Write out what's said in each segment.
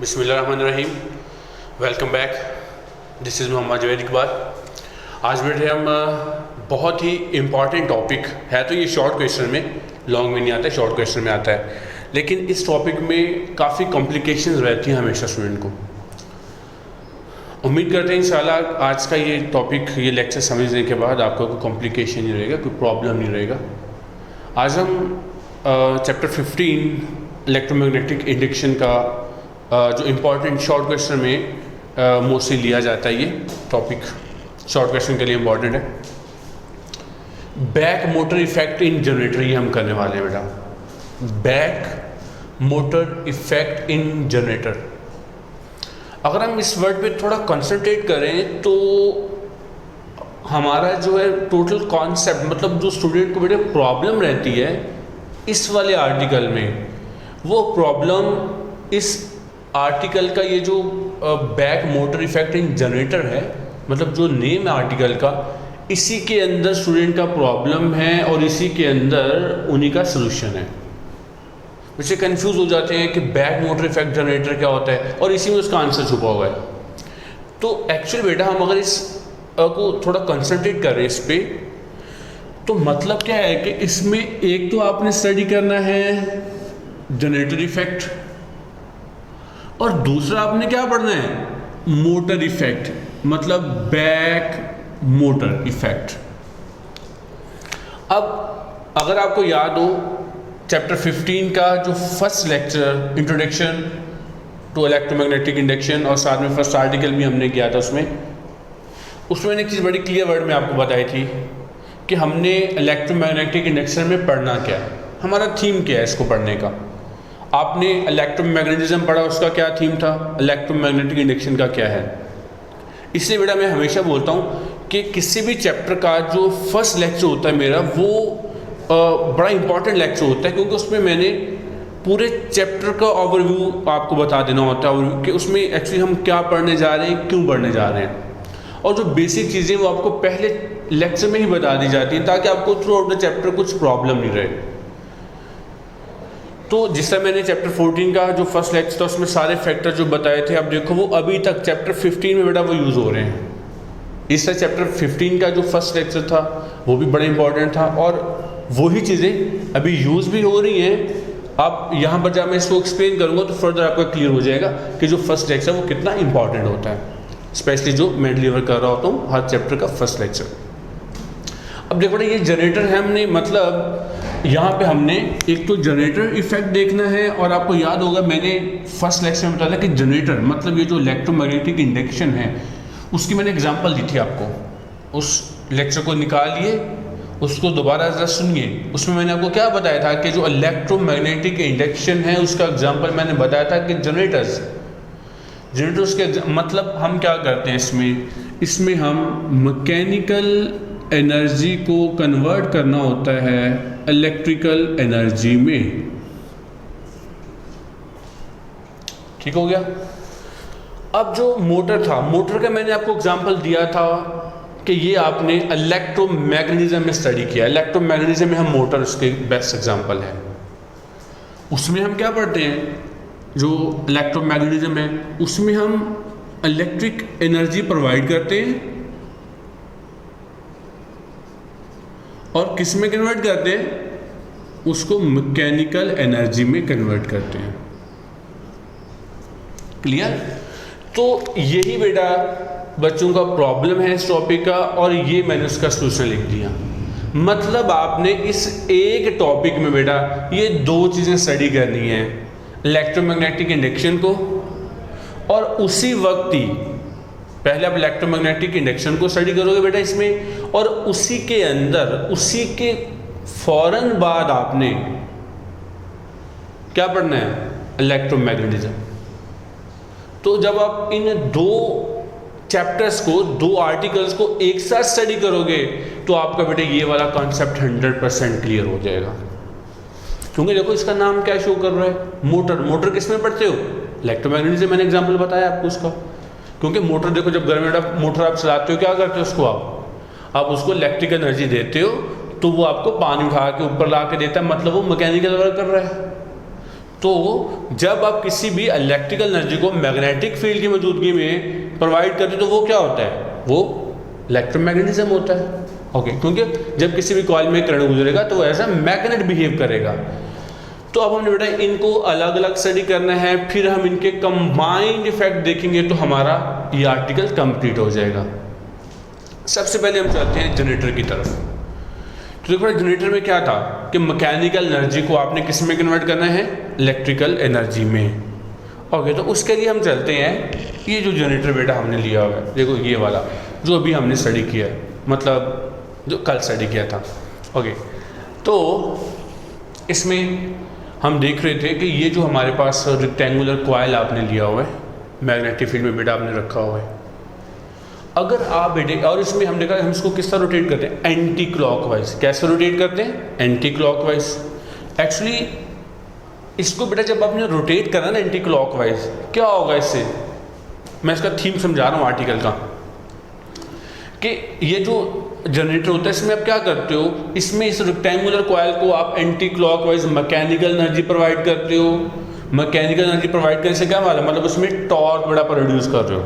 बिस्मिल्लाहिर्रहमानिर्रहीम। Welcome back. This is Mohammad Javed Iqbal. आज बैठे हम बहुत ही इम्पॉर्टेंट टॉपिक है, तो ये शॉर्ट क्वेश्चन में, लॉन्ग में नहीं आता है, शॉर्ट क्वेश्चन में आता है, लेकिन इस टॉपिक में काफ़ी कॉम्प्लिकेशंस रहती हैं हमेशा स्टूडेंट को। उम्मीद करते हैं इंशाल्लाह आज का ये टॉपिक, ये लेक्चर समझने के बाद आपको कोई कॉम्प्लिकेशन नहीं रहेगा, कोई प्रॉब्लम नहीं रहेगा। आज हम चैप्टर 15 इलेक्ट्रोमैग्नेटिक इंडक्शन का जो इम्पॉर्टेंट शॉर्ट क्वेश्चन में मोस्टली लिया जाता है, ये टॉपिक शॉर्ट क्वेश्चन के लिए इम्पॉर्टेंट है। Back motor effect in generator, ये हम करने वाले हैं बेटा। Back motor effect in generator. अगर हम इस वर्ड पे थोड़ा कंसंट्रेट करें तो हमारा जो है टोटल कॉन्सेप्ट, मतलब जो स्टूडेंट को बेटे प्रॉब्लम रहती है इस वाले आर्टिकल में, वो प्रॉब्लम इस आर्टिकल का, ये जो back motor effect in generator है, मतलब जो नेम है आर्टिकल का, इसी के अंदर स्टूडेंट का प्रॉब्लम है और इसी के अंदर उन्हीं का सलूशन है। वैसे कंफ्यूज हो जाते हैं कि बैक मोटर इफेक्ट जनरेटर क्या होता है और इसी में उसका आंसर छुपा हुआ है। तो एक्चुअली बेटा हम अगर इस को थोड़ा कंसंट्रेट कर रहे हैं इस पे, तो मतलब क्या है कि इसमें एक तो आपने स्टडी करना है जनरेटर इफेक्ट, और दूसरा आपने क्या पढ़ना है, मोटर इफेक्ट, मतलब बैक मोटर इफेक्ट। अब अगर आपको याद हो चैप्टर 15 का जो first lecture, introduction to electromagnetic induction, और साथ में फर्स्ट आर्टिकल भी हमने किया था, उसमें मैंने एक चीज़ बड़ी क्लियर वर्ड में आपको बताई थी कि हमने इलेक्ट्रोमैग्नेटिक इंडक्शन में पढ़ना क्या है, हमारा थीम क्या है इसको पढ़ने का। आपने इलेक्ट्रोमैग्नेटिज्म पढ़ा, उसका क्या थीम था, इलेक्ट्रोमैग्नेटिक इंडक्शन का क्या है। इसलिए बेटा मैं हमेशा बोलता हूँ कि किसी भी चैप्टर का जो फर्स्ट लेक्चर होता है मेरा, वो बड़ा इंपॉर्टेंट लेक्चर होता है, क्योंकि उसमें मैंने पूरे चैप्टर का ओवरव्यू आपको बता देना होता है कि उसमें एक्चुअली हम क्या पढ़ने जा रहे हैं, क्यों पढ़ने जा रहे हैं, और जो बेसिक चीज़ें वो आपको पहले लेक्चर में ही बता दी जाती हैं, ताकि आपको थ्रू आउट द चैप्टर कुछ प्रॉब्लम नहीं रहे। तो जिस तरह मैंने चैप्टर 14 का जो फर्स्ट लेक्चर था उसमें सारे फैक्टर जो बताए थे, अब देखो वो अभी तक चैप्टर 15 में बेटा वो यूज़ हो रहे हैं। इस तरह चैप्टर 15 का जो फर्स्ट लेक्चर था वो भी बड़ा इंपॉर्टेंट था, और वही चीज़ें अभी यूज़ भी हो रही हैं। अब यहाँ पर जब मैं इसको एक्सप्लेन करूँगा तो फर्दर आपको क्लियर हो जाएगा कि जो फर्स्ट लेक्चर वो कितना इंपॉर्टेंट होता है, स्पेशली जो मैं डिलीवर कर रहा होता हूँ हर चैप्टर का फर्स्ट लेक्चर। अब देखो ये जनरेटर है, हमने मतलब यहाँ पे हमने एक तो जनरेटर इफेक्ट देखना है, और आपको याद होगा मैंने फर्स्ट लेक्चर में बताया था कि जनरेटर मतलब ये जो इलेक्ट्रोमैग्नेटिक इंडक्शन है उसकी मैंने एग्जांपल दी थी आपको। उस लेक्चर को निकालिए, उसको दोबारा ज़रा सुनिए। उसमें मैंने आपको क्या बताया था कि जो इलेक्ट्रोमैग्नेटिक इंडक्शन है उसका एग्जाम्पल मैंने बताया था कि जनरेटर्स के मतलब हम क्या करते हैं, इसमें हम मैकेनिकल एनर्जी को कन्वर्ट करना होता है इलेक्ट्रिकल एनर्जी में। ठीक हो गया। अब जो मोटर था, मोटर का मैंने आपको एग्जांपल दिया था कि ये आपने इलेक्ट्रोमैग्नेटिज्म में स्टडी किया। इलेक्ट्रोमैग्नेटिज्म में हम मोटर उसके बेस्ट एग्जांपल है। उसमें हम क्या पढ़ते हैं, जो इलेक्ट्रोमैग्नेटिज्म है उसमें हम इलेक्ट्रिक एनर्जी प्रोवाइड करते हैं और किस में कन्वर्ट करते हैं, उसको मैकेनिकल एनर्जी में कन्वर्ट करते हैं। क्लियर। तो यही बेटा बच्चों का प्रॉब्लम है इस टॉपिक का, और ये मैंने उसका सलूशन लिख दिया। मतलब आपने इस एक टॉपिक में बेटा ये दो चीज़ें स्टडी करनी है, इलेक्ट्रोमैग्नेटिक इंडक्शन को, और उसी वक्त ही पहले आप इलेक्ट्रोमैग्नेटिक इंडक्शन को स्टडी करोगे बेटा इसमें, और उसी के अंदर, उसी के फौरन बाद आपने क्या पढ़ना है, इलेक्ट्रोमैग्नेटिज्म। तो जब आप इन दो चैप्टर्स को, दो आर्टिकल्स को एक साथ स्टडी करोगे तो आपका बेटा ये वाला कॉन्सेप्ट 100% क्लियर हो जाएगा। क्योंकि देखो इसका नाम क्या शो कर रहा है, मोटर। मोटर किस में पढ़ते हो, इलेक्ट्रोमैग्नेटिज्म। मैंने एग्जांपल बताया आपको उसका। क्योंकि मोटर देखो, जब घर में मोटर आप चलाते हो क्या करते हो, उसको आप उसको इलेक्ट्रिक एनर्जी देते हो तो वो आपको पानी उठा के ऊपर ला के देता है, मतलब वो मैकेनिकल वर्क कर रहा है। तो जब आप किसी भी इलेक्ट्रिकल एनर्जी को मैग्नेटिक फील्ड की मौजूदगी में प्रोवाइड करते हो तो वो क्या होता है, वो इलेक्ट्रोमैग्नेटिज्म होता है। ओके, क्योंकि जब किसी भी कॉइल में करंट गुजरेगा तो ऐसा मैग्नेट बिहेव करेगा। तो अब हमने बेटा इनको अलग अलग स्टडी करना है, फिर हम इनके कंबाइंड इफेक्ट देखेंगे तो हमारा ये आर्टिकल कंप्लीट हो जाएगा। सबसे पहले हम चलते हैं जनरेटर की तरफ। तो देखो जनरेटर में क्या था कि मैकेनिकल एनर्जी को आपने किस में कन्वर्ट करना है, इलेक्ट्रिकल एनर्जी में। ओके, तो उसके लिए हम चलते हैं, ये जो जनरेटर बेटा हमने लिया हुआ है, देखो ये वाला जो अभी हमने स्टडी किया है, मतलब जो कल स्टडी किया था। ओके, तो इसमें हम देख रहे थे कि ये जो हमारे पास रेक्टेंगुलर कॉइल आपने लिया हुआ है, मैग्नेटिक फील्ड में बेटा आपने रखा हुआ है। अगर आप बेटे, और इसमें हम देखा हम इसको किस तरह रोटेट करते हैं, एंटी क्लॉकवाइज। कैसे रोटेट करते हैं, एंटी क्लॉकवाइज। एक्चुअली इसको बेटा जब आपने रोटेट करना ना एंटी क्लॉकवाइज, क्या होगा इससे, मैं इसका थीम समझा रहा हूँ आर्टिकल का, कि ये जो जनरेटर होता है इसमें आप क्या करते हो, इसमें इस रेक्टेंगुलर कॉइल को आप anti clockwise mechanical energy provide करते हो। मैकेनिकल एनर्जी प्रोवाइड करने से क्या मतलब उसमें टॉर्क बड़ा प्रोड्यूस कर रहे हो,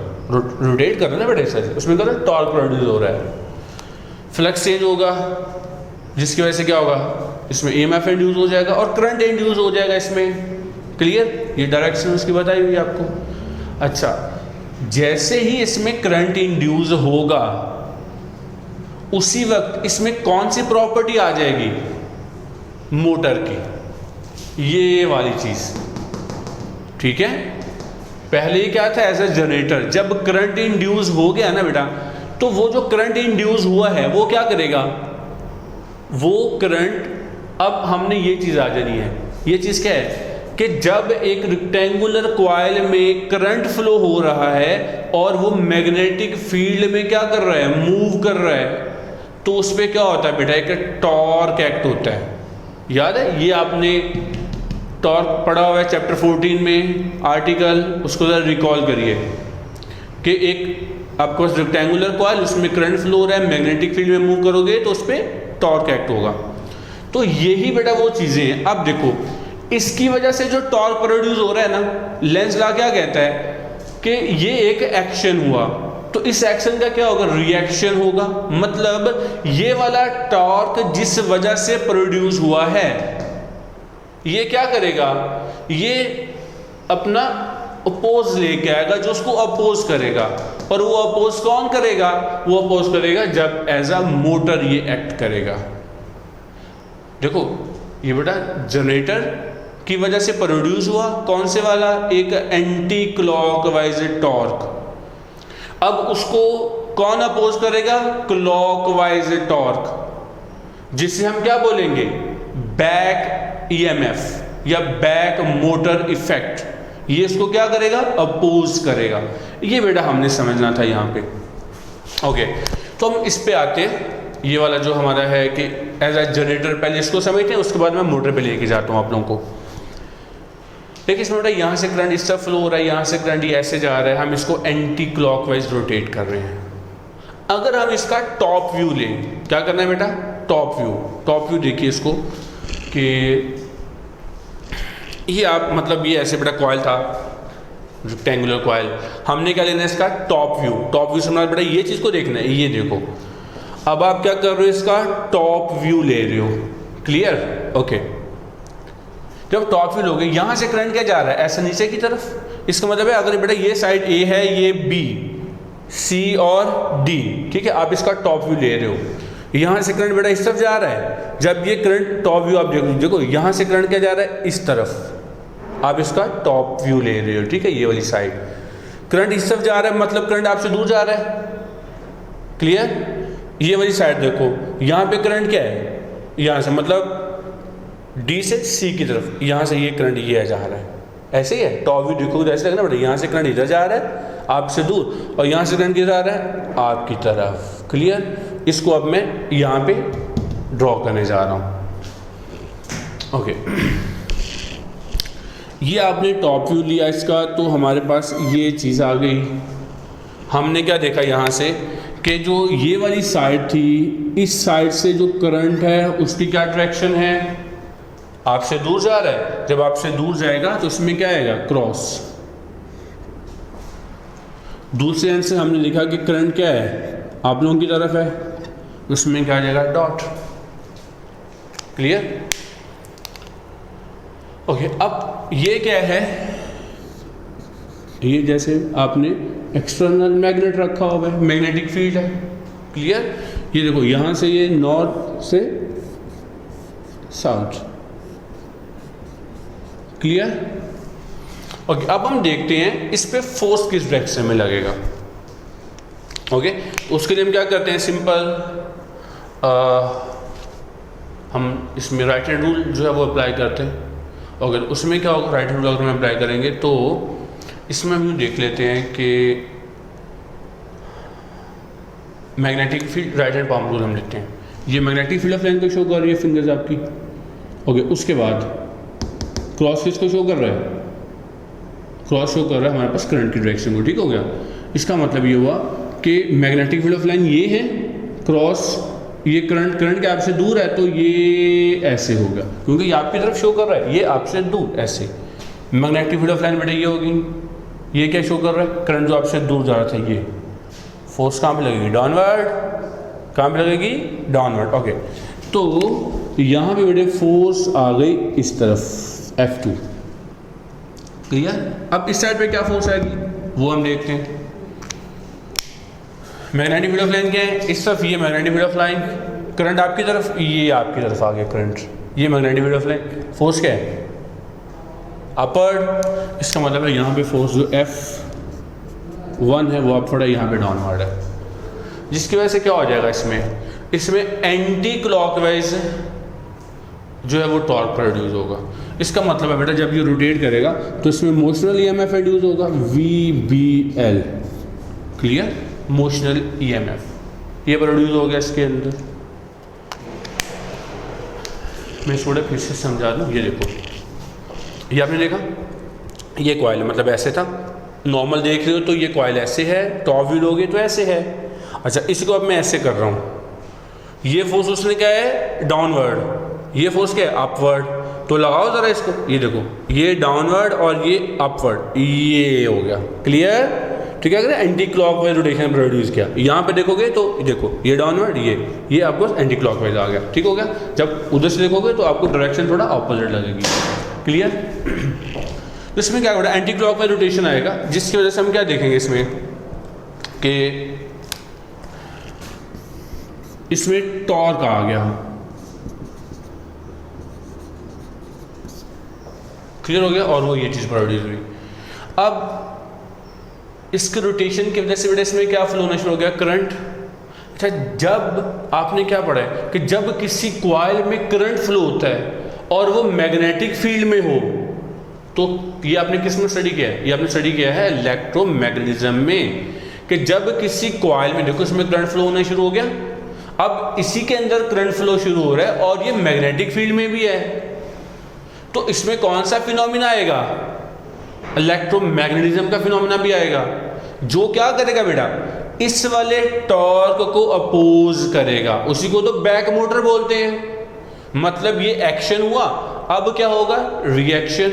रोटेट कर रहे हो ना बेटा ऐसे, उसमें क्या टॉर्क प्रोड्यूस हो रहा है, फ्लक्स चेंज होगा, जिसकी वजह से क्या होगा, इसमें EMF इंड्यूस हो जाएगा और करंट इंड्यूस हो जाएगा इसमें। क्लियर, ये डायरेक्शन उसकी बताई हुई आपको। अच्छा, जैसे ही इसमें करंट इंड्यूस होगा उसी वक्त इसमें कौन सी प्रॉपर्टी आ जाएगी, मोटर की, ये वाली चीज। ठीक है, पहले ही क्या था, एज ए जनरेटर जब करंट इंड्यूस हो गया ना बेटा, तो वो जो करंट इंड्यूस हुआ है वो क्या करेगा, वो करंट, अब हमने ये चीज आ जानी है, ये चीज क्या है कि जब एक रेक्टेंगुलर कॉइल में करंट फ्लो हो रहा है और वो मैग्नेटिक फील्ड में क्या कर रहा है, मूव कर रहा है, तो उस पर क्या होता है बेटा, एक टॉर्क एक्ट होता है। याद है, ये आपने टॉर्क पढ़ा हुआ है चैप्टर 14 में आर्टिकल, उसको जरा रिकॉल करिए कि एक आपको रेक्टेंगुलर कॉइल, उसमें करंट फ्लो हो रहा है, मैग्नेटिक फील्ड में मूव करोगे तो उस पर टॉर्क एक्ट होगा। तो यही बेटा वो चीज़ें हैं। अब देखो इसकी वजह से जो टॉर्क प्रोड्यूस हो रहा है ना, लेंज लॉ क्या कहता है कि ये एक एक्शन हुआ, तो इस एक्शन का क्या होगा, रिएक्शन होगा। मतलब ये वाला टॉर्क जिस वजह से प्रोड्यूस हुआ है, ये क्या करेगा, ये अपना अपोज लेके आएगा, जो उसको अपोज करेगा। और वो अपोज कौन करेगा, वो अपोज करेगा जब एज अ मोटर ये एक्ट करेगा। देखो ये बेटा जनरेटर की वजह से प्रोड्यूस हुआ कौन से वाला, एक एंटी क्लॉकवाइज टॉर्क। अब उसको कौन अपोज करेगा, क्लॉकवाइज टॉर्क, जिसे हम क्या बोलेंगे, बैक EMF या बैक मोटर इफेक्ट। ये इसको क्या करेगा, अपोज करेगा। ये बेटा हमने समझना था यहाँ पे। ओके, तो हम इस पे आते हैं। ये वाला जो हमारा है कि एज ए जनरेटर, पहले इसको समझते हैं, उसके बाद मैं मोटर पे लेके जाता हूँ आप लोगों को। देखिए इसमें बेटा यहाँ से करंट इस तरह फ्लो हो रहा है, यहाँ से करंट ये ऐसे जा रहा है, हम इसको एंटी क्लॉकवाइज रोटेट कर रहे हैं। अगर हम इसका टॉप व्यू लें, क्या करना है बेटा, टॉप व्यू। टॉप व्यू देखिए इसको कि ये आप मतलब ये ऐसे बेटा कॉइल था, रेक्टेंगुलर कॉइल, हमने क्या लेना है इसका टॉप व्यू। टॉप व्यू से बेटा ये चीज़ को देखना है, ये देखो। अब आप क्या कर रहे हो, इसका टॉप व्यू ले रहे हो। Clear, okay. जब टॉप व्यू लोगे, यहाँ से करंट क्या जा रहा है, ऐसा नीचे की तरफ। इसका मतलब है अगर बेटा ये साइड A है, ये B, C और D, ठीक है, आप इसका टॉप व्यू ले रहे हो। यहाँ से करंट बेटा इस तरफ जा रहा है। जब ये करंट टॉप व्यू आप देखो, यहाँ से करंट क्या जा रहा है, इस तरफ। आप इसका टॉप व्यू ले रहे हो, ठीक है, ये वाली साइड। करंट इस तरफ जा रहा है, मतलब करंट आपसे दूर जा रहा है। क्लियर, ये वाली साइड देखो, यहाँ पे करंट क्या है, यहाँ से मतलब D से C की तरफ, यहाँ से ये करंट ये जा रहा है। ऐसे ही है, टॉप व्यू देखो ऐसे लगना बेटा, यहाँ से करंट इधर जा रहा है आपसे दूर, और यहाँ से करंट किधर आ रहा है, आपकी तरफ। क्लियर, इसको अब मैं यहाँ पे ड्रॉ करने जा रहा हूँ। ओके, ये आपने टॉप व्यू लिया इसका, तो हमारे पास ये चीज़ आ गई। हमने क्या देखा यहाँ से कि जो ये वाली साइड थी, इस साइड से जो करंट है उसकी क्या डायरेक्शन है, आपसे दूर जा रहा है, जब आपसे दूर जाएगा तो उसमें क्या आएगा, क्रॉस। दूसरे एंड से हमने लिखा कि करंट क्या है, आप लोगों की तरफ है, उसमें क्या आ जाएगा, डॉट। क्लियर? ओके, अब ये क्या है, ये जैसे आपने एक्सटर्नल मैग्नेट रखा हुआ है, मैग्नेटिक फील्ड है। क्लियर? ये देखो यहां से ये नॉर्थ से साउथ। क्लियर? ओके, अब हम देखते हैं इस पे फोर्स किस डायरेक्शन में लगेगा। ओके, उसके लिए हम क्या करते हैं, सिंपल हम इसमें राइट हैंड रूल जो है वो अप्लाई करते हैं। ओके, उसमें क्या होगा, राइट हैंड रूल अगर हम अप्लाई करेंगे तो इसमें हम देख लेते हैं कि magnetic field, right hand palm rule हम लिखते हैं। ये मैग्नेटिक फील्ड ऑफ लाइन को शो कर रही है फिंगर्स आपकी। ओके, उसके बाद क्रॉस किसको शो कर रहा है, क्रॉस शो कर रहा है हमारे पास करंट की डायरेक्शन को। ठीक हो गया? इसका मतलब ये हुआ कि मैग्नेटिक फील्ड ऑफ लाइन ये है, क्रॉस ये करंट के आपसे दूर है तो ये ऐसे होगा, क्योंकि ये आपकी तरफ शो कर रहा है, ये आपसे दूर ऐसे। मैग्नेटिक फील्ड ऑफ लाइन बेटा ये होगी, ये क्या शो कर रहा है, करंट जो आपसे दूर जा रहा था, ये फोर्स कहाँ पे लगेगी, डाउनवर्ड। कहाँ पे लगेगी, डाउनवर्ड। ओके, तो यहाँ पे बेटे फोर्स आ गई इस तरफ F2। क्लियर? अब इस साइड पे क्या फोर्स आएगी वो हम देखते हैं। मैग्नेटिक फील्ड ऑफ लाइन क्या है, इस तरफ ये magnetic field of line, current आपकी तरफ, ये आपकी तरफ आ गया करंट, ये magnetic field of line. Force क्या है, अपवर्ड। इसका मतलब है यहाँ पे फोर्स जो F1 है वो अपवर्ड है, यहाँ पे डाउनवर्ड है, जिसकी वजह से क्या हो जाएगा, इसमें एंटी क्लॉकवाइज जो है वो टॉर्क प्रोड्यूस होगा। इसका मतलब है बेटा जब ये रोटेट करेगा तो इसमें मोशनल EMF इंड्यूस होगा, VBL। क्लियर? मोशनल EMF ये प्रोड्यूस हो गया इसके अंदर। मैं थोड़ा फिर से समझा दूँ। ये देखो, ये आपने देखा, ये कॉइल है, मतलब ऐसे था, नॉर्मल देख रहे हो तो ये कॉइल ऐसे है, टॉप व्यू लोगे तो ऐसे है। अच्छा, इसको अब मैं ऐसे कर रहा हूँ, ये फोर्स उसने क्या है, डाउनवर्ड, ये फोर्स क्या है, अपवर्ड। तो लगाओ ज़रा इसको, ये देखो, ये डाउनवर्ड और ये अपवर्ड, ये हो गया। क्लियर? ठीक है? अगर एंटी क्लॉकवाइज रोटेशन प्रोड्यूस किया, यहाँ पे देखोगे तो देखो ये डाउनवर्ड, ये आपको एंटी क्लॉकवाइज आ गया। ठीक हो गया? जब उधर से देखोगे तो आपको डायरेक्शन थोड़ा ऑपोजिट लगेगी। क्लियर? तो इसमें क्या होगा, एंटी क्लॉकवाइज रोटेशन आएगा, जिसकी वजह से हम क्या देखेंगे इसमें कि इसमें टॉर्क आ गया। क्लियर हो गया? और वो ये चीज़ प्रोड्यूस हुई। अब इसके रोटेशन की वजह से बेटा इसमें क्या फ्लो होना शुरू हो गया, करंट। अच्छा, जब आपने क्या पढ़ा है कि जब किसी कॉइल में करंट फ्लो होता है और वो मैग्नेटिक फील्ड में हो, तो ये आपने किस में स्टडी किया है, ये आपने स्टडी किया है इलेक्ट्रोमैग्नेटिज्म में, कि जब किसी कॉइल में देखो इसमें करंट फ्लो होना शुरू हो गया, अब इसी के अंदर करंट फ्लो शुरू हो रहा है और ये मैग्नेटिक फील्ड में भी है, तो इसमें कौन सा फिनोमिना आएगा, इलेक्ट्रोमैग्नेटिज्म का फिनोमिना भी आएगा, जो क्या करेगा बेटा, इस वाले टॉर्क को अपोज करेगा। उसी को तो बैक मोटर बोलते हैं। मतलब ये एक्शन हुआ, अब क्या होगा, रिएक्शन।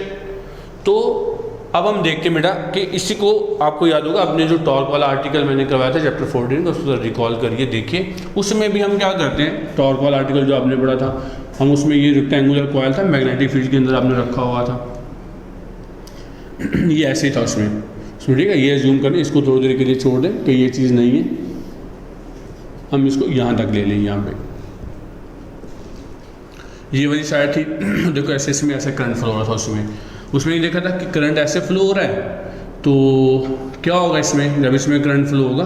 तो अब हम देखते हैं बेटा कि इसी को आपको याद होगा, अपने जो टॉर्क वाला आर्टिकल मैंने करवाया था चैप्टर 14 का, उसको रिकॉल करिए, देखिए उसमें भी हम क्या करते हैं, टॉर्क वाला आर्टिकल जो आपने पढ़ा था, हम उसमें ये रेक्टेंगुलर कॉइल था, मैग्नेटिक फील्ड के अंदर आपने रखा हुआ था, ये ऐसे ही था उसमें। सुनिएगा, ये जूम करें, इसको थोड़ी देर के लिए छोड़ दें कि ये चीज़ नहीं है, हम इसको यहाँ तक ले लें। यहाँ पे ये वाली साइड थी, देखो ऐसे इसमें ऐसे करंट फ्लो हो रहा था, उसमें ये देखा था कि करंट ऐसे फ्लो हो रहा है, तो क्या होगा इसमें, जब इसमें करंट फ्लो होगा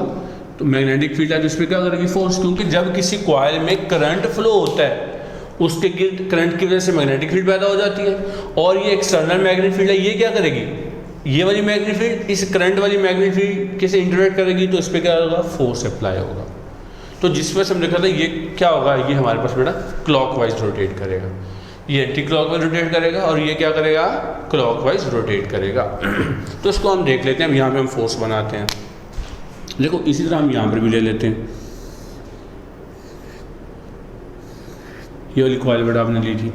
तो मैग्नेटिक फील्ड है, तो इस पर क्या करेगी, फोर्स। क्योंकि जब किसी कॉइल में करंट फ्लो होता है उसके करंट की वजह से मैग्नेटिक फील्ड पैदा हो जाती है, और ये एक्सटर्नल मैग्नेटिक फील्ड है, ये क्या करेगी, ये वाली मैग्नेटिक फील्ड इस करंट वाली मैग्नेटिक फील्ड कैसे इंटरेक्ट करेगी, तो इस पर क्या होगा, फोर्स अप्लाई होगा। तो जिस वजह से हम देखा था ये क्या होगा, ये हमारे पास बेटा क्लॉकवाइज रोटेट करेगा, ये एंटी क्लॉकवाइज रोटेट करेगा, और ये क्या करेगा, क्लॉकवाइज रोटेट करेगा। तो इसको हम देख लेते हैं, अब यहाँ पे हम फोर्स बनाते हैं। देखो इसी तरह हम यहाँ पर भी ले लेते हैं, ये वाली कॉइल बेटा आपने ली थी,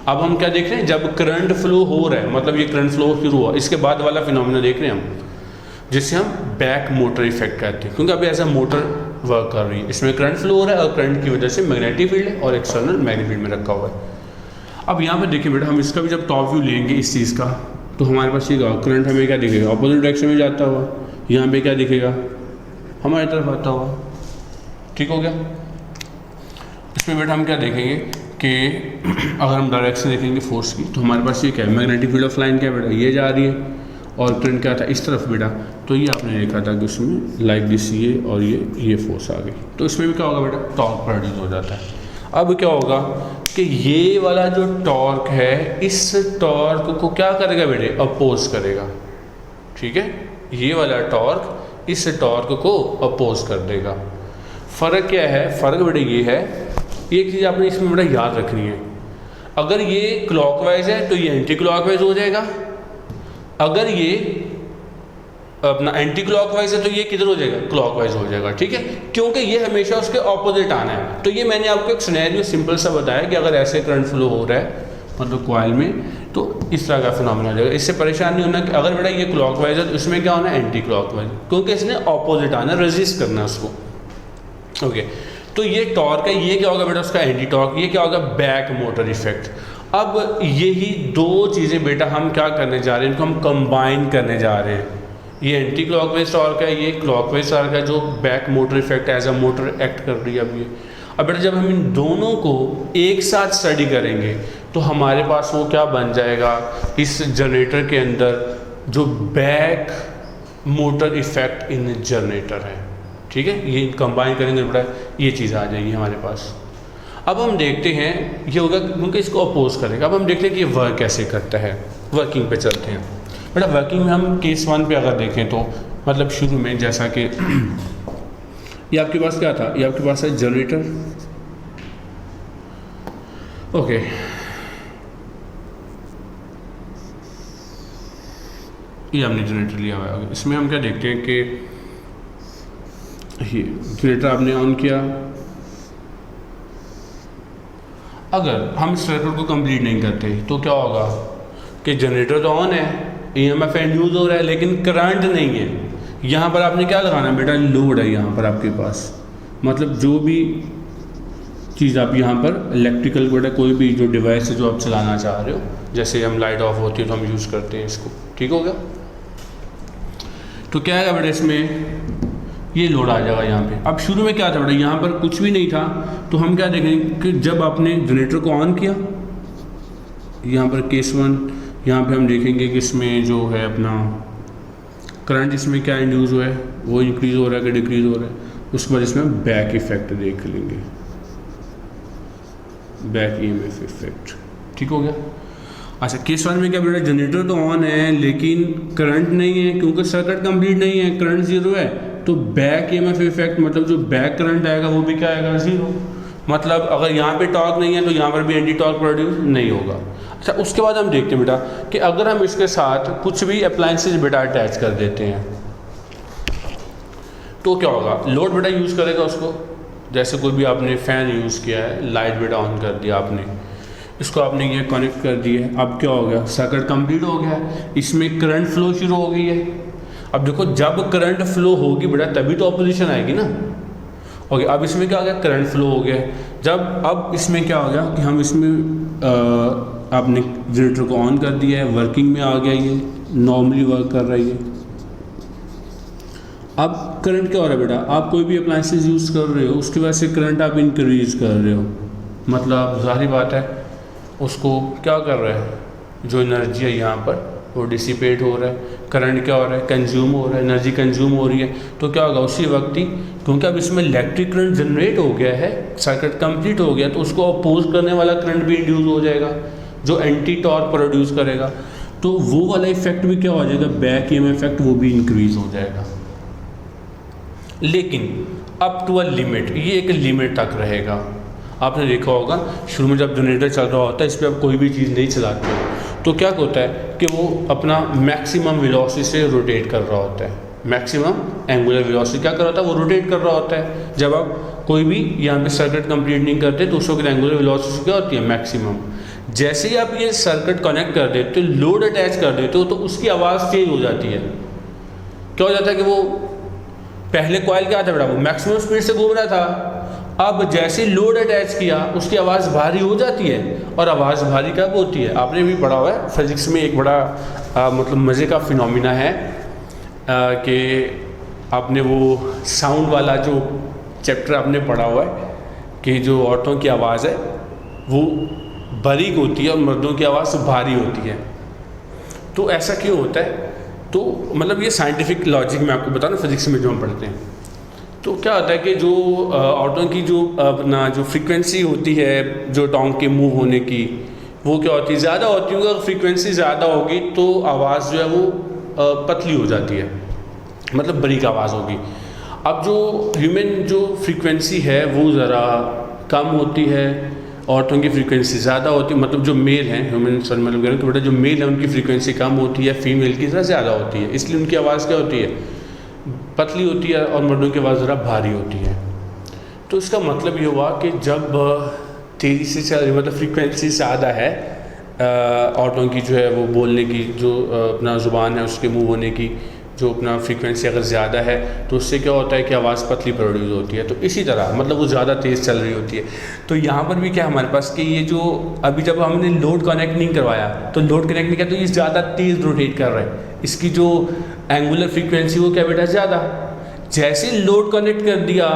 अब हम क्या देख रहे हैं, जब करंट फ्लो हो रहा है, मतलब ये करंट फ्लो शुरू हुआ, इसके बाद वाला फिनोमेना देख रहे हैं हम, जिसे हम बैक मोटर इफेक्ट कहते हैं, क्योंकि अभी ऐसा मोटर वर्क कर रही है, इसमें करंट फ्लो हो रहा है और करंट की वजह से मैग्नेटिक फील्ड है और एक्सटर्नल मैग्नेटिक फील्ड में रखा हुआ है। अब यहाँ पे देखिए बेटा, हम इसका भी जब टॉप व्यू लेंगे इस चीज़ का, तो हमारे पास ये करंट हमें क्या दिखेगा, अपोजिट डायरेक्शन में जाता हुआ, यहाँ पे क्या दिखेगा, हमारी तरफ आता हुआ। ठीक हो गया। इसमें बेटा हम क्या देखेंगे कि अगर हम डायरेक्शन देखेंगे फोर्स की, तो हमारे पास ये क्या है, मैग्नेटिक फील्ड ऑफ लाइन क्या है बेटा, ये जा रही है, और करंट क्या था इस तरफ बेटा, तो ये आपने देखा था कि उसमें लाइक दिस ये और ये फोर्स आ गई, तो इसमें भी क्या होगा बेटा, टॉर्क प्रोड्यूस हो जाता है। अब क्या होगा कि ये वाला जो टॉर्क है, इस टॉर्क को क्या करेगा बेटे, अपोज करेगा। ठीक है, ये वाला टॉर्क इस टॉर्क को अपोज कर देगा। फ़र्क क्या है, फ़र्क बेटे ये है, एक चीज़ आपने इसमें बेटा याद रखनी है, अगर ये क्लॉकवाइज है तो ये एंटी क्लॉकवाइज हो जाएगा, अगर ये अपना एंटी क्लॉकवाइज है तो ये किधर हो जाएगा, क्लॉकवाइज हो जाएगा। ठीक है, क्योंकि ये हमेशा उसके ऑपोजिट आना है। तो ये मैंने आपको एक सिनेरियो सिंपल सा बताया कि अगर ऐसे करंट फ्लो हो रहा है मतलब कॉइल में, तो इस तरह का फिनोमेना हो जाएगा। इससे परेशान नहीं होना कि अगर बेटा ये क्लॉकवाइज है तो इसमें क्या होना है, एंटी क्लॉकवाइज, क्योंकि इसने ऑपोजिट आना, रेजिस्ट करना है उसको। ओके, तो ये टॉर्क है, ये क्या होगा बेटा उसका एंटी टॉर्क, ये क्या होगा बैक मोटर इफेक्ट। अब यही दो चीज़ें बेटा हम क्या करने जा रहे हैं, इनको हम कंबाइन करने जा रहे हैं। ये एंटी क्लॉकवाइज टॉर्क है, ये क्लॉकवाइज टॉर्क है, जो back motor effect as a motor act कर रही है। अब बेटा जब हम इन दोनों को एक साथ स्टडी करेंगे तो हमारे पास वो क्या बन जाएगा, इस जनरेटर के अंदर जो back motor effect in generator है। ठीक है, ये कंबाइन करेंगे बेटा ये चीज़ आ जाएगी हमारे पास। अब हम देखते हैं ये होगा क्योंकि इसको अपोज करेगा। अब हम देखते हैं कि ये वर्क कैसे करता है, वर्किंग पे चलते हैं बेटा। वर्किंग में हम केस 1 पे अगर देखें तो मतलब शुरू में जैसा कि ये आपके पास क्या था, ये आपके पास है जनरेटर। ओके, ये हमने जनरेटर लिया हुआ है। इसमें हम क्या देखते हैं कि ये जनरेटर आपने ऑन किया, अगर हम इस सर्किट को कंप्लीट नहीं करते तो क्या होगा कि जनरेटर तो ऑन है, ईएमएफ इंड्यूस हो रहा है, लेकिन करंट नहीं है। यहाँ पर आपने क्या लगाना है बेटा, लोड है यहाँ पर आपके पास, मतलब जो भी चीज़ आप यहाँ पर इलेक्ट्रिकल बेटा कोई भी जो डिवाइस है जो आप चलाना चाह रहे हो, जैसे हम लाइट ऑफ होती है तो हम यूज़ करते हैं इसको। ठीक हो गया, तो क्या है बेटा इसमें ये लोड आ जाएगा यहाँ पे। अब शुरू में क्या था बेटा, यहाँ पर कुछ भी नहीं था, तो हम क्या देखेंगे कि जब आपने जनरेटर को ऑन किया, यहाँ पर केस 1, यहाँ पे हम देखेंगे कि इसमें जो है अपना करंट इसमें क्या इंड्यूस हुआ है, वो इंक्रीज़ हो रहा है कि डिक्रीज़ हो रहा है। उसके बाद इसमें बैक इफेक्ट देख लेंगे, बैक ईएमएफ इफेक्ट। ठीक हो गया। अच्छा, केस 1 में क्या बेटा, जनरेटर तो ऑन है लेकिन करंट नहीं है, क्योंकि सर्किट कंप्लीट नहीं है, करंट 0 है, तो बैक ईएमएफ इफेक्ट मतलब जो बैक करंट आएगा वो भी क्या आएगा, 0। मतलब अगर यहाँ पे टॉर्क नहीं है तो यहाँ पर भी एंटी टॉर्क प्रोड्यूस नहीं होगा। अच्छा, उसके बाद हम देखते हैं बेटा कि अगर हम इसके साथ कुछ भी अप्लायंसेज बेटा अटैच कर देते हैं तो क्या होगा, लोड बेटा यूज़ करेगा उसको। जैसे कोई भी आपने फ़ैन यूज़ किया है, लाइट बेटा ऑन कर दिया आपने, इसको आपने ये कनेक्ट कर दिया है, अब क्या हो गया, सर्किट कंप्लीट हो गया, इसमें करंट फ्लो शुरू हो गई है। अब देखो जब करंट फ्लो होगी बेटा तभी तो ऑपोजिशन आएगी ना। ओके, अब इसमें क्या हो गया, करंट फ्लो हो गया। जब अब इसमें क्या हो गया कि हम इसमें आपने जनरेटर को ऑन कर दिया है, वर्किंग में आ गया, ये नॉर्मली वर्क कर रही है। अब करंट क्या हो रहा है बेटा, आप कोई भी अप्लायंसेस यूज़ कर रहे हो उसकी वजह से करंट आप इंक्रीज कर रहे हो, मतलब जाहिर बात है उसको क्या कर रहा है, जो एनर्जी है यहाँ पर वो डिसिपेट हो रहा है, करंट क्या हो रहा है, कंज्यूम हो रहा है, एनर्जी कंज्यूम हो रही है। तो क्या होगा उसी वक्त ही, क्योंकि अब इसमें इलेक्ट्रिक करंट जनरेट हो गया है, सर्किट कंप्लीट हो गया, तो उसको अपोज करने वाला करंट भी इंड्यूस हो जाएगा जो एंटी टॉर्क प्रोड्यूस करेगा। तो वो वाला इफेक्ट भी क्या हो जाएगा, बैक ईएमएफ इफेक्ट, वो भी इंक्रीज हो जाएगा। लेकिन अप टू अ लिमिट, ये एक लिमिट तक रहेगा। आपने देखा होगा शुरू में जब जनरेटर चल रहा होता है, इस पर आप कोई भी चीज़ नहीं चलाते हो तो क्या होता है कि वो अपना मैक्सिमम वेलोसिटी से रोटेट कर रहा होता है, मैक्सिमम एंगुलर वेलोसिटी क्या कर रहा होता है, वो रोटेट कर रहा होता है। जब आप कोई भी यहाँ पे सर्किट कंप्लीट नहीं करते तो उस वक्त एंगुलर वेलोसिटी क्या होती है, मैक्सिमम। जैसे ही आप ये सर्किट कनेक्ट कर देते हो, लोड अटैच कर देते हो, तो उसकी आवाज़ चेंज हो जाती है। क्या हो जाता है कि वो पहले कॉइल क्या था बेटा, वो मैक्सिमम स्पीड से घूम रहा था, अब जैसे लोड अटैच किया उसकी आवाज़ भारी हो जाती है। और आवाज़ भारी कब होती है, आपने भी पढ़ा हुआ है फिजिक्स में, एक बड़ा मतलब मज़े का फिनोमिना है कि आपने वो साउंड वाला जो चैप्टर आपने पढ़ा हुआ है कि जो औरतों की आवाज़ है वो बारीक होती है और मर्दों की आवाज़ भारी होती है। तो ऐसा क्यों होता है, तो मतलब ये साइंटिफिक लॉजिक मैं आपको बता रहा हूँ, फिजिक्स में जो हम पढ़ते हैं। तो क्या होता है कि जो औरतों की जो अपना जो फ्रीक्वेंसी होती है जो टोंग के मूव होने की, वो क्या होती है, ज़्यादा होती है। अगर फ्रीक्वेंसी ज़्यादा होगी तो आवाज़ जो है वो पतली हो जाती है, मतलब बारीक आवाज़ होगी। अब जो ह्यूमन जो फ्रीक्वेंसी है वो ज़रा कम होती है, औरतों की फ्रीक्वेंसी ज़्यादा होती है, मतलब जो मेल हैं ह्यूमन सन मतलब कि बेटा जो मेल है उनकी फ्रीक्वेंसी कम होती है, फीमेल की ज़्यादा होती है, इसलिए उनकी आवाज़ क्या होती है, पतली होती है, और मर्दों की आवाज़ ज़रा भारी होती है। तो इसका मतलब ये हुआ कि जब तेज़ी से चल रही, मतलब फ्रीक्वेंसी ज़्यादा है औरतों की जो है वो बोलने की, जो अपना ज़ुबान है उसके मूव होने की जो अपना फ्रीक्वेंसी अगर ज़्यादा है तो उससे क्या होता है कि आवाज़ पतली प्रोड्यूस होती है। तो इसी तरह मतलब वो ज़्यादा तेज़ चल रही होती है। तो यहाँ पर भी क्या हमारे पास कि ये जो अभी जब हमने लोड कनेक्ट नहीं करवाया, तो लोड कनेक्ट नहीं किया तो ये ज़्यादा तेज़ रोटेट कर रहा है, इसकी जो एंगुलर फ्रीक्वेंसी वो क्या बेटा ज़्यादा। जैसे लोड कनेक्ट कर दिया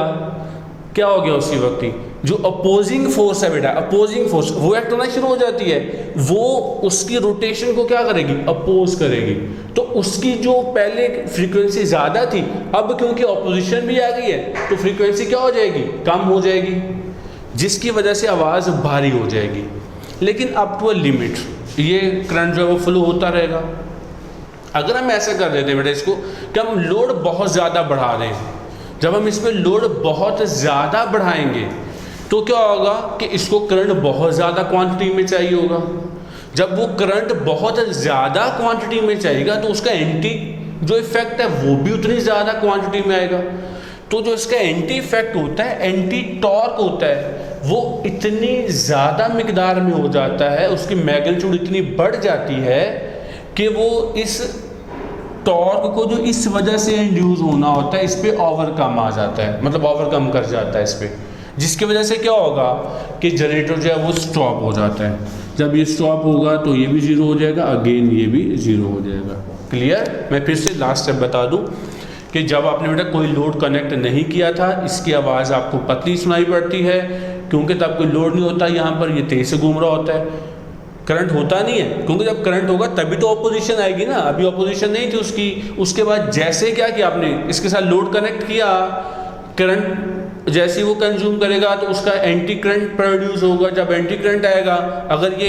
क्या हो गया, उसी वक्त ही जो अपोजिंग फोर्स है बेटा, अपोजिंग फोर्स वो एक्ट होना शुरू हो जाती है, वो उसकी रोटेशन को क्या करेगी, अपोज करेगी। तो उसकी जो पहले फ्रीक्वेंसी ज़्यादा थी, अब क्योंकि अपोजिशन भी आ गई है तो फ्रीक्वेंसी क्या हो जाएगी, कम हो जाएगी, जिसकी वजह से आवाज़ भारी हो जाएगी। लेकिन अप टू अ लिमिट ये करंट जो है वो फ्लो होता रहेगा। अगर हम ऐसा कर देते हैं बेटा इसको कि हम लोड बहुत ज़्यादा बढ़ा दें, जब हम इसमें लोड बहुत ज़्यादा बढ़ाएंगे तो क्या होगा कि इसको करंट बहुत ज़्यादा क्वांटिटी में चाहिए होगा। जब वो करंट बहुत ज़्यादा क्वांटिटी में चाहिएगा तो उसका एंटी जो इफेक्ट है वो भी उतनी ज़्यादा क्वांटिटी में आएगा। तो जो इसका एंटी इफेक्ट होता है, एंटी टॉर्क होता है, वो इतनी ज़्यादा मिकदार में हो जाता है, उसकी मैग्नीट्यूड इतनी बढ़ जाती है कि वो इस टॉर्क को जो इस वजह से इंड्यूस होना होता है इस पे ओवरकम आ जाता है, मतलब ओवरकम कर जाता है इस पे, जिसकी वजह से क्या होगा कि जनरेटर जो है वो स्टॉप हो जाता है। जब ये स्टॉप होगा तो ये भी ज़ीरो हो जाएगा, अगेन ये भी ज़ीरो हो जाएगा। क्लियर? मैं फिर से लास्ट स्टेप बता दूं कि जब आपने बेटा कोई लोड कनेक्ट नहीं किया था, इसकी आवाज़ आपको पतली सुनाई पड़ती है क्योंकि तब कोई लोड नहीं होता, यहाँ पर ये तेज़ से घूम रहा होता है, करंट होता नहीं है, क्योंकि जब करंट होगा तभी तो ऑपोजिशन आएगी ना, अभी ऑपोजिशन नहीं थी उसकी। उसके बाद जैसे क्या किया आपने, इसके साथ लोड कनेक्ट किया, करंट जैसे ही वो कंज्यूम करेगा तो उसका एंटी करंट प्रोड्यूस होगा। जब एंटी करंट आएगा, अगर ये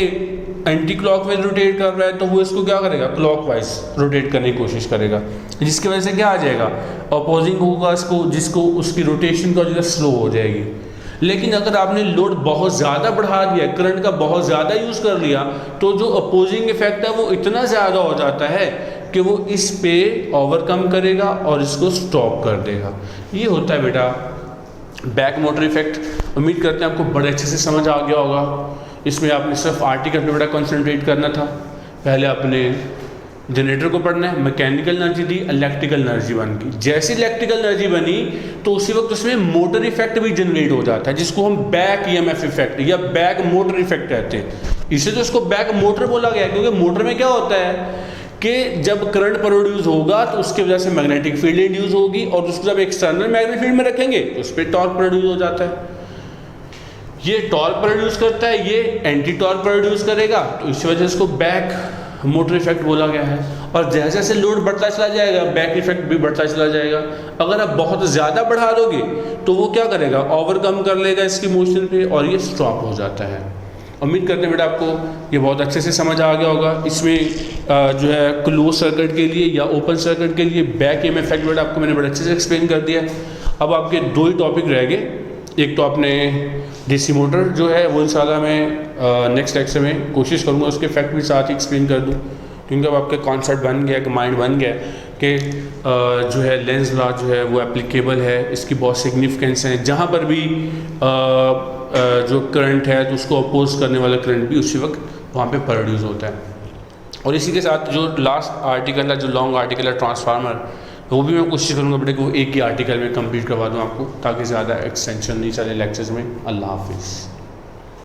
एंटी क्लॉकवाइज रोटेट कर रहा है तो वो इसको क्या करेगा, क्लॉकवाइज रोटेट करने की कोशिश करेगा, जिसकी वजह से क्या आ जाएगा, अपोजिंग होगा इसको, जिसको उसकी रोटेशन का जो स्लो हो जाएगी। लेकिन अगर आपने लोड बहुत ज़्यादा बढ़ा दिया, करंट का बहुत ज़्यादा यूज़ कर लिया, तो जो अपोजिंग इफेक्ट है वो इतना ज़्यादा हो जाता है कि वो इस पे ओवरकम करेगा और इसको स्टॉप कर देगा। ये होता है बेटा बैक मोटर इफेक्ट। उम्मीद करते हैं आपको बड़े अच्छे से समझ आ गया होगा। इसमें आपने सिर्फ आर्टिकल पे बेटा कॉन्सेंट्रेट करना था। पहले आपने जनरेटर को पढ़ना है, मैकेनिकल एनर्जी दी, इलेक्ट्रिकल एनर्जी बन गई। जैसी इलेक्ट्रिकल एनर्जी बनी तो उसी वक्त उसमें मोटर इफेक्ट भी जनरेट हो जाता है, जिसको हम बैक ईएमएफ इफेक्ट या बैक मोटर इफेक्ट कहते हैं। इसे तो इसको बैक मोटर बोला गया है क्योंकि मोटर में क्या होता है कि जब करंट प्रोड्यूस होगा तो उसकी वजह से मैग्नेटिक फील्ड इंड्यूस होगी, और उसको जब एक्सटर्नल मैग्नेटिक फील्ड में रखेंगे तो उस पर टॉर्क प्रोड्यूस हो जाता है। ये टॉर्क प्रोड्यूस करता है, ये एंटी टॉर्क प्रोड्यूस करेगा, तो इस वजह से इसको बैक मोटर इफेक्ट बोला गया है। और जैसे जैसे लोड बढ़ता चला जाएगा बैक इफेक्ट भी बढ़ता चला जाएगा। अगर आप बहुत ज़्यादा बढ़ा दोगे तो वो क्या करेगा, ओवरकम कर लेगा इसकी मोशन पे और ये स्टॉप हो जाता है। उम्मीद करते हैं बेटा आपको ये बहुत अच्छे से समझ आ गया होगा। इसमें जो है क्लोज सर्किट के लिए या ओपन सर्किट के लिए बैक ईएमएफ इफेक्ट बेटा आपको मैंने बड़े अच्छे से एक्सप्लेन कर दिया। अब आपके दो ही टॉपिक रह गए। एक तो आपने डीसी मोटर जो है वो इंशाल्लाह मैं नेक्स्ट लेक्चर में कोशिश करूँगा उसके फैक्ट भी साथ ही एक्सप्लेन कर दूँ, क्योंकि अब आपके कॉन्सेप्ट बन गया, कि माइंड बन गया कि जो है लेंस लॉ जो है वो एप्लीकेबल है, इसकी बहुत सिग्निफिकेंस है। जहाँ पर भी जो करंट है तो उसको अपोज करने वाला करंट भी उसी वक्त वहाँ पे प्रोड्यूस होता है। और इसी के साथ जो लास्ट आर्टिकल है, जो लॉन्ग आर्टिकल है ट्रांसफार्मर, वो भी मैं कोशिश करूँगा बेटे कि वो एक ही आर्टिकल में कंप्लीट करवा दूँ आपको, ताकि ज़्यादा एक्सटेंशन नहीं चले लेक्चर्स में। अल्लाह हाफिज़।